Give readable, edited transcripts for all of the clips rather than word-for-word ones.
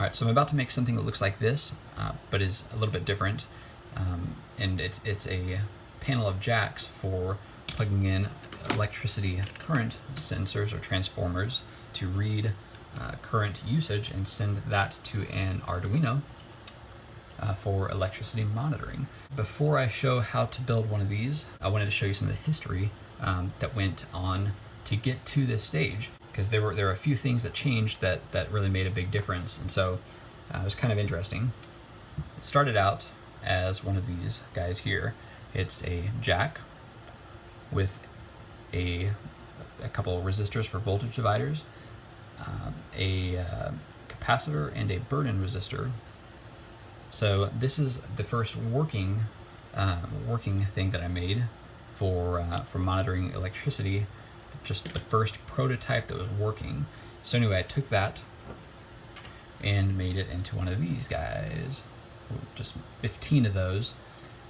Alright, so I'm about to make something that looks like this, but is a little bit different. And it's a panel of jacks for plugging in electricity current sensors or transformers to read current usage and send that to an Arduino for electricity monitoring. Before I show how to build one of these, I wanted to show you some of the history that went on to get to this stage, because there were a few things that changed that really made a big difference, and so it was kind of interesting. It started out as one of these guys here. It's a jack with a couple of resistors for voltage dividers, a capacitor, and a burn-in resistor. So this is the first working thing that I made for monitoring electricity. Just the first prototype that was working. So anyway, I took that and made it into one of these guys, just 15 of those,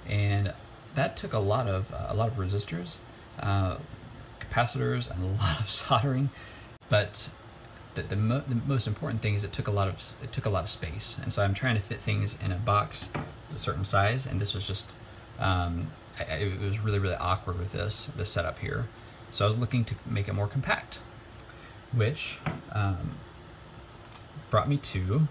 and that took a lot of resistors, capacitors, and a lot of soldering. But the most important thing is it took a lot of space, and so I'm trying to fit things in a box that's a certain size, and this was just it was really awkward with this setup here. So I was looking to make it more compact, which brought me to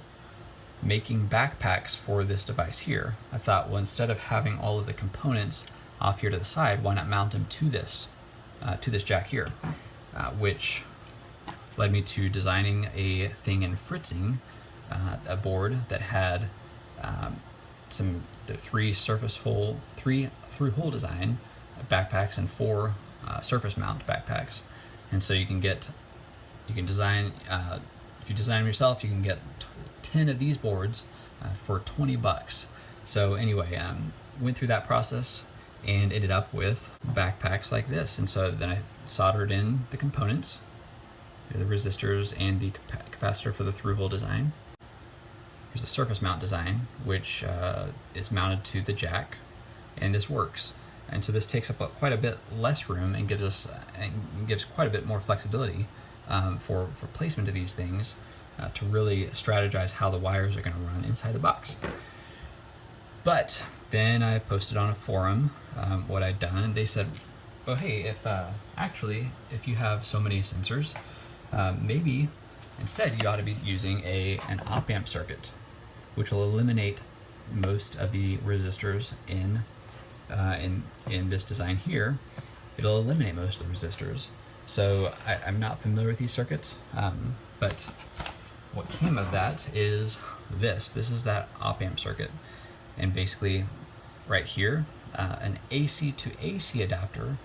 making backpacks for this device here. I thought, well, instead of having all of the components off here to the side, why not mount them to this jack here, which led me to designing a thing in fritzing, a board that had the three through-hole design backpacks and 4 surface mount backpacks. And so you can design, if you design them yourself, you can get 10 of these boards for $20. So anyway, went through that process and ended up with backpacks like this. And so then I soldered in the components, the resistors and the capacitor for the through-hole design. Here's the surface mount design, which is mounted to the jack, and this works. And so this takes up quite a bit less room and gives quite a bit more flexibility for placement of these things, to really strategize how the wires are going to run inside the box. But then I posted on a forum what I'd done, and they said, "Oh, hey, if you have so many sensors, maybe instead you ought to be using an op-amp circuit, which will eliminate most of the resistors in this design here. It'll eliminate most of the resistors." So I'm not familiar with these circuits, but what came of that is this. This is that op-amp circuit, and basically right here, an AC to AC adapter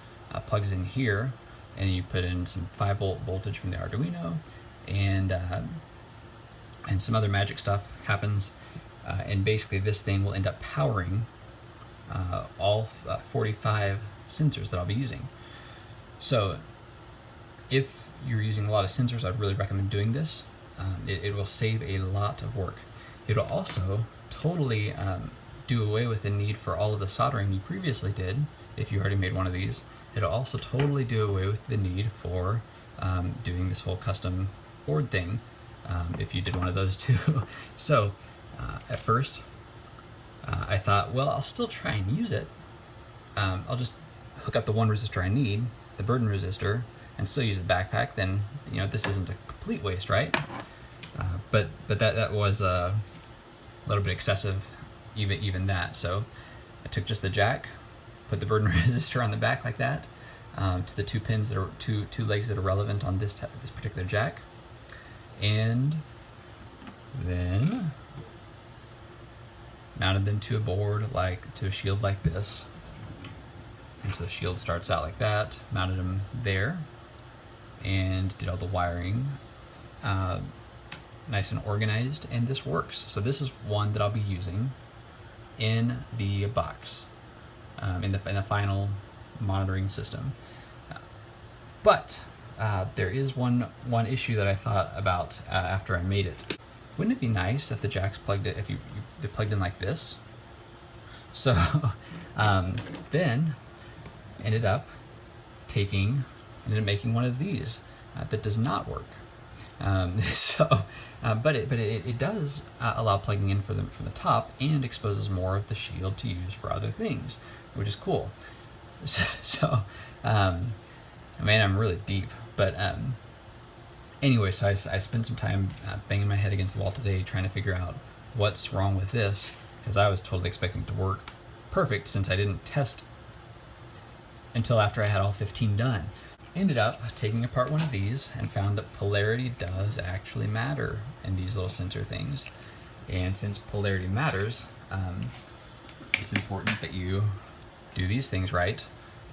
plugs in here, and you put in some 5-volt voltage from the Arduino, and some other magic stuff happens, and basically this thing will end up powering all 45 sensors that I'll be using. So if you're using a lot of sensors, I'd really recommend doing this. It will save a lot of work. It'll also totally do away with the need for all of the soldering you previously did if you already made one of these. It'll also totally do away with the need for doing this whole custom board thing if you did one of those too. So at first I thought, well, I'll still try and use it. I'll just hook up the one resistor I need, the burden resistor, and still use a backpack. Then this isn't a complete waste, right? But that was a little bit excessive, even that. So I took just the jack, put the burden resistor on the back like that, to the 2 pins that are two legs that are relevant on this particular jack, and then mounted them to a board, to a shield like this. And so the shield starts out like that, mounted them there, and did all the wiring nice and organized, and this works. So this is one that I'll be using in the box, in the final monitoring system. But there is one issue that I thought about after I made it. Wouldn't it be nice if the jacks they're plugged in like this? So then ended up making one of these that does not work. But it does allow plugging in from the top and exposes more of the shield to use for other things, which is cool. So, man, I'm really deep. But anyway, so I spent some time banging my head against the wall today trying to figure out what's wrong with this, because I was totally expecting it to work perfect since I didn't test until after I had all 15 done. Ended up taking apart one of these and found that polarity does actually matter in these little sensor things. And since polarity matters, it's important that you do these things right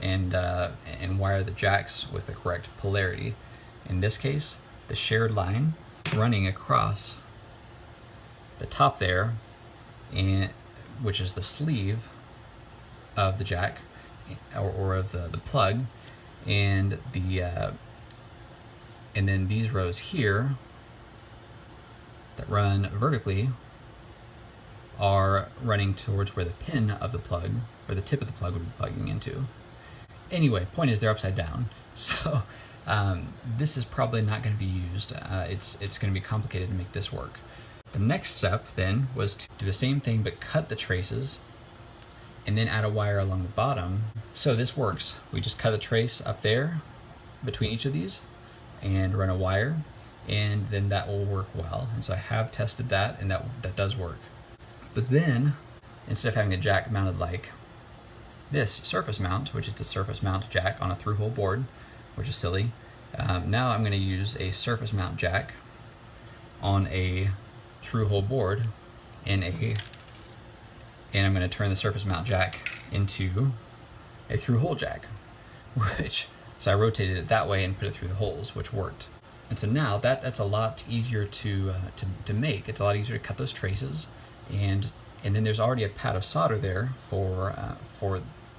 and wire the jacks with the correct polarity. In this case, the shared line running across the top there, and which is the sleeve of the jack or of the plug, and then these rows here that run vertically are running towards where the pin of the plug or the tip of the plug would be plugging into. Anyway, point is they're upside down, so this is probably not going to be used. It's going to be complicated to make this work. The next step then was to do the same thing but cut the traces and then add a wire along the bottom. So this works. We just cut a trace up there between each of these and run a wire, and then that will work well. And so I have tested that, and that does work. But then, instead of having a jack mounted like this surface mount, which is a surface mount jack on a through-hole board, which is silly, now I'm going to use a surface mount jack on a through-hole board and I'm going to turn the surface mount jack into a through-hole jack, so I rotated it that way and put it through the holes, which worked. And so now that's a lot easier to make. It's a lot easier to cut those traces, and then there's already a pad of solder there for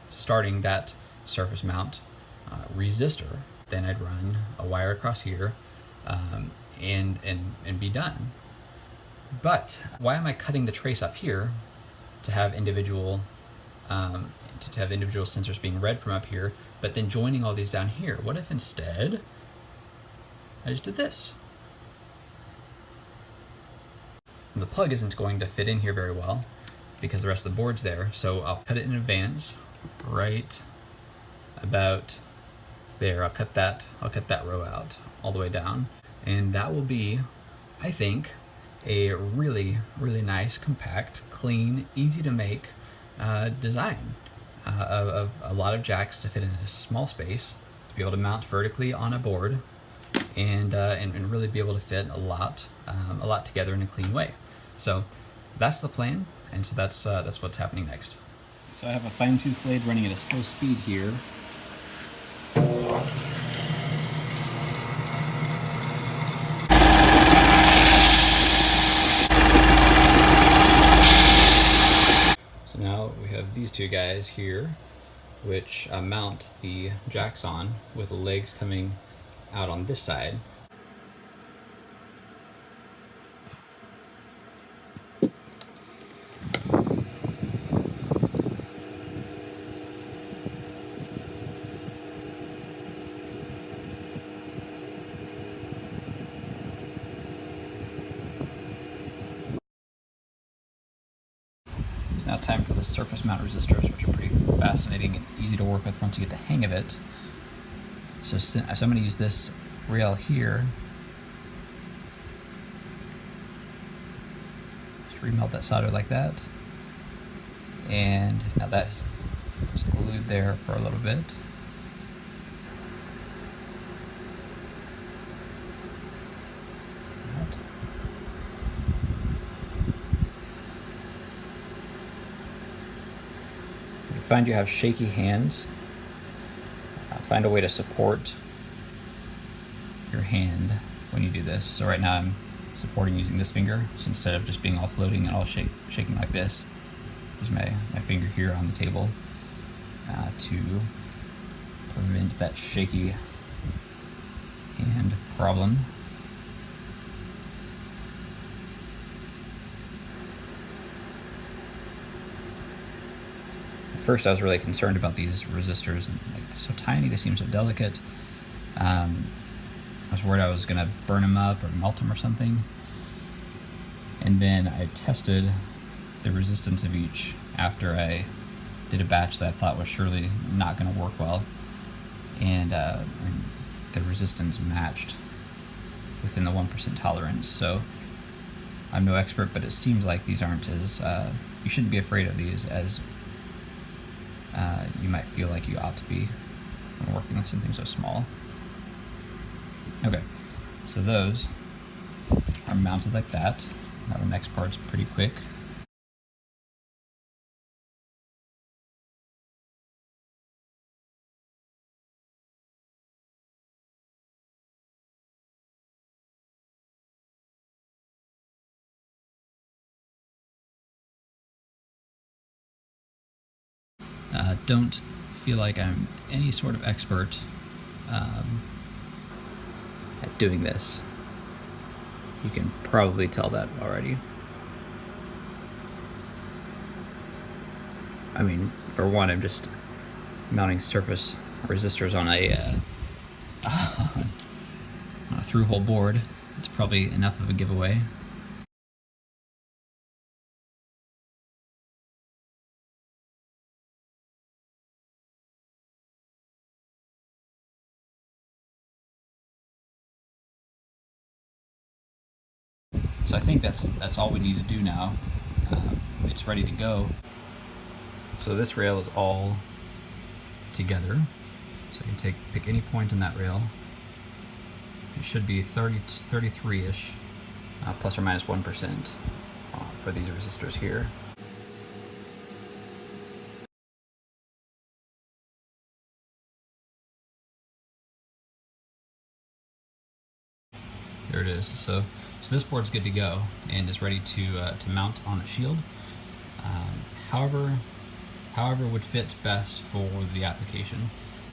starting that surface mount resistor. Then I'd run a wire across here and be done. But why am I cutting the trace up here to have individual sensors being read from up here, but then joining all these down here? What if instead I just did this? The plug isn't going to fit in here very well because the rest of the board's there, so I'll cut it in advance right about there. I'll cut that row out all the way down, and that will be, I think, a really, really nice, compact, clean, easy to make design of a lot of jacks to fit in a small space, to be able to mount vertically on a board, and really be able to fit a lot together in a clean way. So that's the plan, and so that's what's happening next. So I have a fine-tooth blade running at a slow speed here. So now we have these two guys here, which mount the jacks on with the legs coming out on this side. It's now time for the surface mount resistors, which are pretty fascinating and easy to work with once you get the hang of it. So I'm going to use this rail here. Just remelt that solder like that. And now that's glued there for a little bit. If you find you have shaky hands, find a way to support your hand when you do this. So right now I'm supporting using this finger, so instead of just being all floating and all shaking like this, use my finger here on the table to prevent that shaky hand problem. First, I was really concerned about these resistors, and like, they're so tiny, they seem so delicate. I was worried I was gonna burn them up or melt them or something. And then I tested the resistance of each after I did a batch that I thought was surely not gonna work well. And the resistance matched within the 1% tolerance. So I'm no expert, but it seems like these aren't as, you shouldn't be afraid of these as you might feel like you ought to be when working with something so small. Okay, so those are mounted like that. Now the next part's pretty quick. Don't feel like I'm any sort of expert at doing this. You can probably tell that already. I mean, for one, I'm just mounting surface resistors on a through-hole board. It's probably enough of a giveaway. So I think that's all we need to do now. It's ready to go. So this rail is all together. So you can pick any point on that rail. It should be 33-ish, plus or minus 1% for these resistors here. There it is. So this board's good to go and is ready to mount on a shield. However would fit best for the application.